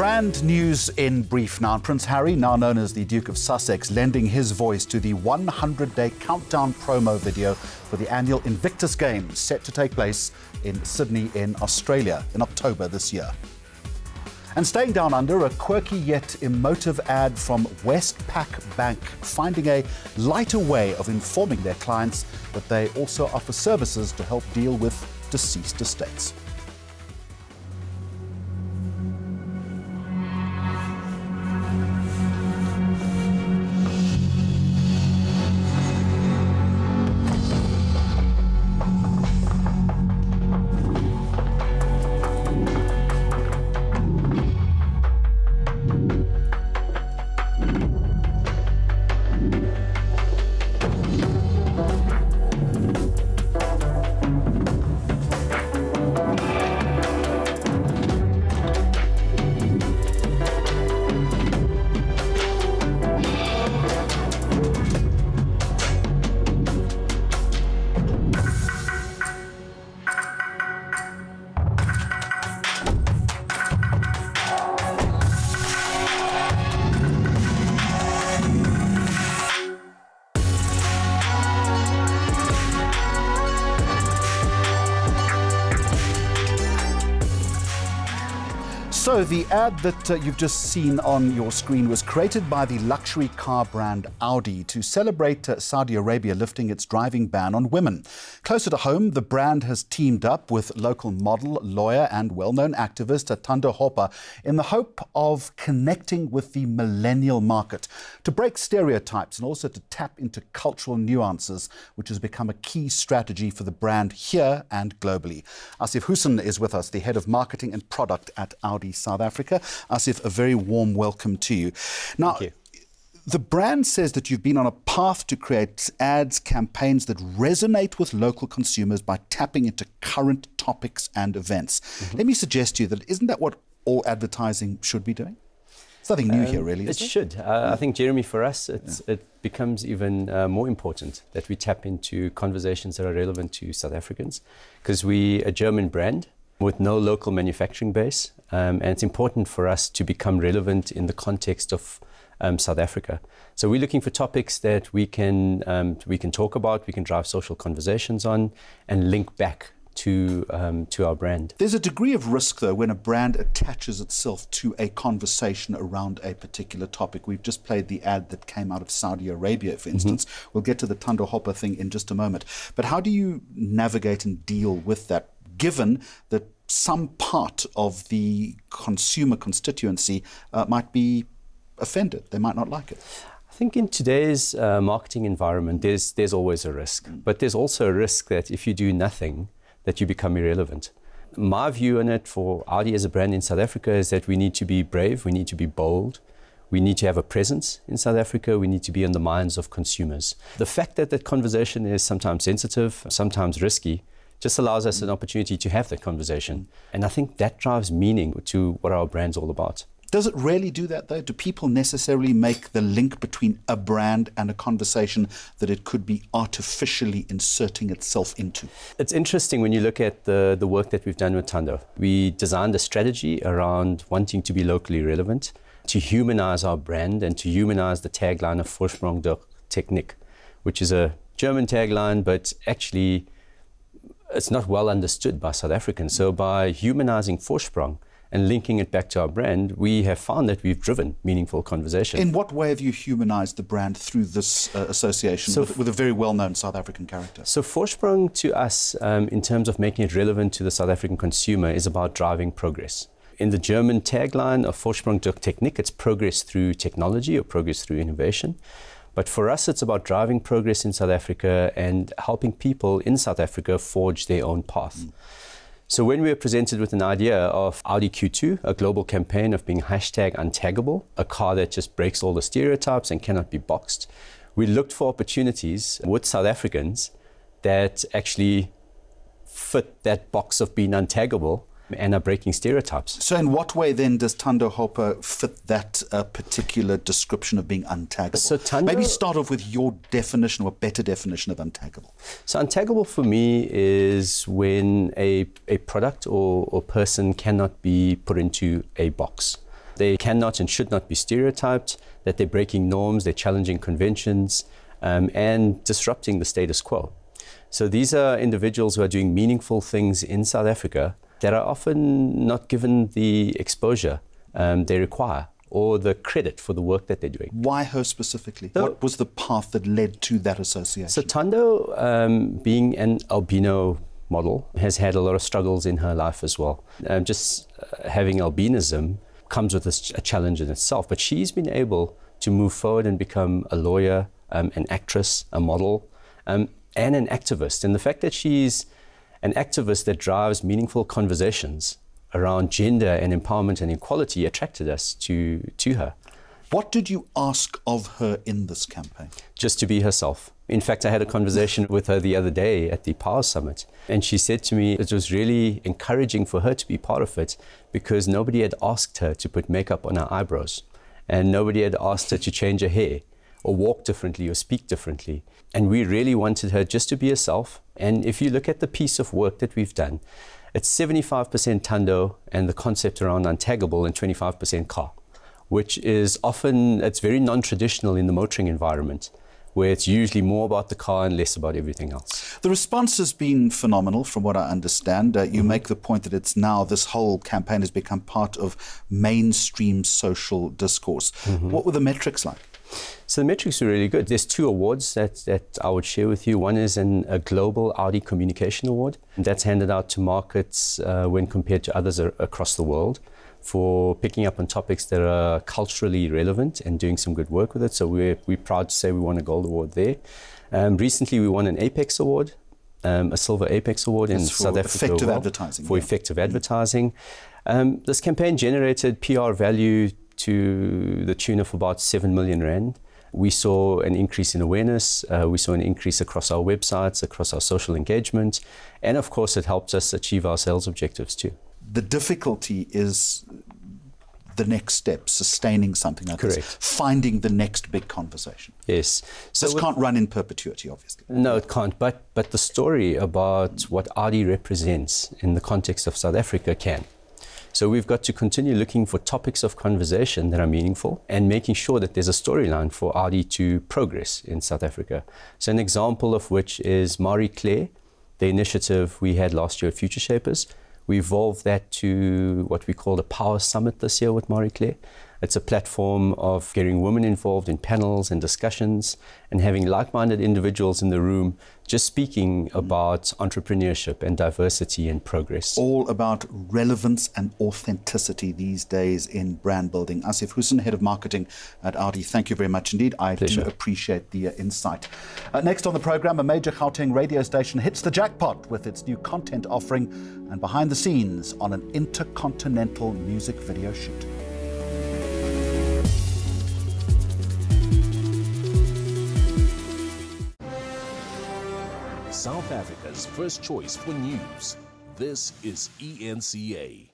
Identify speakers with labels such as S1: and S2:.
S1: Brand news in brief now. Prince Harry, now known as the Duke of Sussex, lending his voice to the 100-day countdown promo video for the annual Invictus Games set to take place in Sydney in Australia in October this year. And staying down under, a quirky yet emotive ad from Westpac Bank, finding a lighter way of informing their clients that they also offer services to help deal with deceased estates. So the ad that you've just seen on your screen was created by the luxury car brand Audi to celebrate Saudi Arabia lifting its driving ban on women. Closer to home, the brand has teamed up with local model, lawyer and well-known activist Thando Hopa in the hope of connecting with the millennial market, to break stereotypes and also to tap into cultural nuances, which has become a key strategy for the brand here and globally. Asif Hussain is with us, the head of marketing and product at Audi South Africa. Asif, a very warm welcome to you. Now,
S2: Thank you.
S1: The brand says that you've been on a path to create ads, campaigns that resonate with local consumers by tapping into current topics and events. Let me suggest to you that isn't that what all advertising should be doing? There's nothing new here, really, is
S2: it? It should. I think, Jeremy, for us, it becomes even more important that we tap into conversations that are relevant to South Africans, because we're a German brand with no local manufacturing base, and it's important for us to become relevant in the context of South Africa. So we're looking for topics that we can talk about, we can drive social conversations on, and link back to our brand.
S1: There's a degree of risk, though, when a brand attaches itself to a conversation around a particular topic. We've just played the ad that came out of Saudi Arabia, for instance. We'll get to the Thando Hopa thing in just a moment. But how do you navigate and deal with that, given that some part of the consumer constituency might be offended? They might not like it.
S2: I think in today's marketing environment, there's always a risk. But there's also a risk that if you do nothing, that you become irrelevant. My view on it for Audi as a brand in South Africa is that we need to be brave, we need to be bold, we need to have a presence in South Africa, we need to be on the minds of consumers. The fact that that conversation is sometimes sensitive, sometimes risky, just allows us an opportunity to have that conversation. And I think that drives meaning to what our brand's all about.
S1: Does it really do that, though? Do people necessarily make the link between a brand and a conversation that it could be artificially inserting itself into?
S2: It's interesting when you look at the work that we've done with Thando. We designed a strategy around wanting to be locally relevant, to humanize our brand and to humanize the tagline of Vorsprung durch Technik, which is a German tagline, but actually it's not well understood by South Africans. So by humanizing Vorsprung and linking it back to our brand, we have found that we've driven meaningful conversation.
S1: In what way have you humanized the brand through this association with a very well-known South African character?
S2: So Vorsprung to us, in terms of making it relevant to the South African consumer, is about driving progress. In the German tagline of Vorsprung durch Technik, it's progress through technology or progress through innovation. But for us, it's about driving progress in South Africa and helping people in South Africa forge their own path. So when we were presented with an idea of Audi Q2, a global campaign of being #untaggable, a car that just breaks all the stereotypes and cannot be boxed, we looked for opportunities with South Africans that actually fit that box of being untaggable and are breaking stereotypes.
S1: So in what way then does Thando Hopa fit that particular description of being untaggable?
S2: So
S1: Maybe start off with your definition or better definition of untaggable.
S2: So untaggable for me is when a product or person cannot be put into a box. They cannot and should not be stereotyped, that they're breaking norms, they're challenging conventions, and disrupting the status quo. So these are individuals who are doing meaningful things in South Africa that are often not given the exposure they require or the credit for the work that they're doing.
S1: Why her specifically? What was the path that led to that association?
S2: So Thando, being an albino model, has had a lot of struggles in her life as well. Having albinism comes with a challenge in itself, but she's been able to move forward and become a lawyer, an actress, a model, and an activist. And the fact that she's an activist that drives meaningful conversations around gender and empowerment and equality attracted us to her.
S1: What did you ask of her in this campaign?
S2: Just to be herself. In fact, I had a conversation with her the other day at the Power Summit, and she said to me it was really encouraging for her to be part of it because nobody had asked her to put makeup on her eyebrows, and nobody had asked her to change her hair or walk differently or speak differently. And we really wanted her just to be herself. And if you look at the piece of work that we've done, it's 75% Thando and the concept around untaggable and 25% car, which is often, it's very non-traditional in the motoring environment, where it's usually more about the car and less about everything else.
S1: The response has been phenomenal from what I understand. You make the point that it's now, this whole campaign has become part of mainstream social discourse. What were the metrics like?
S2: So the metrics were really good. There's 2 awards that I would share with you. One is a Global Audi Communication Award. That's handed out to markets when compared to others across the world for picking up on topics that are culturally relevant and doing some good work with it. So we're proud to say we won a gold award there. Recently we won an Apex Award, a Silver Apex Award in South Africa.
S1: Effective advertising.
S2: For effective advertising. This campaign generated PR value to the tune of about 7 million rand. We saw an increase in awareness, we saw an increase across our websites, across our social engagement, and of course it helps us achieve our sales objectives too.
S1: The difficulty is the next step, sustaining something like this, finding the next big conversation.
S2: Yes.
S1: So this can't run in perpetuity, obviously.
S2: No, it can't, but the story about what Audi represents in the context of South Africa can. So we've got to continue looking for topics of conversation that are meaningful and making sure that there's a storyline for Audi to progress in South Africa. So an example of which is Marie Claire, the initiative we had last year at Future Shapers. We evolved that to what we call the Power Summit this year with Marie Claire. It's a platform of getting women involved in panels and discussions and having like-minded individuals in the room just speaking about entrepreneurship and diversity and progress.
S1: All about relevance and authenticity these days in brand building. Asif Hussain, Head of Marketing at Audi, thank you very much indeed. I do appreciate the insight. Next on the program, a major Gauteng radio station hits the jackpot with its new content offering and behind the scenes on an intercontinental music video shoot.
S3: South Africa's first choice for news. This is ENCA.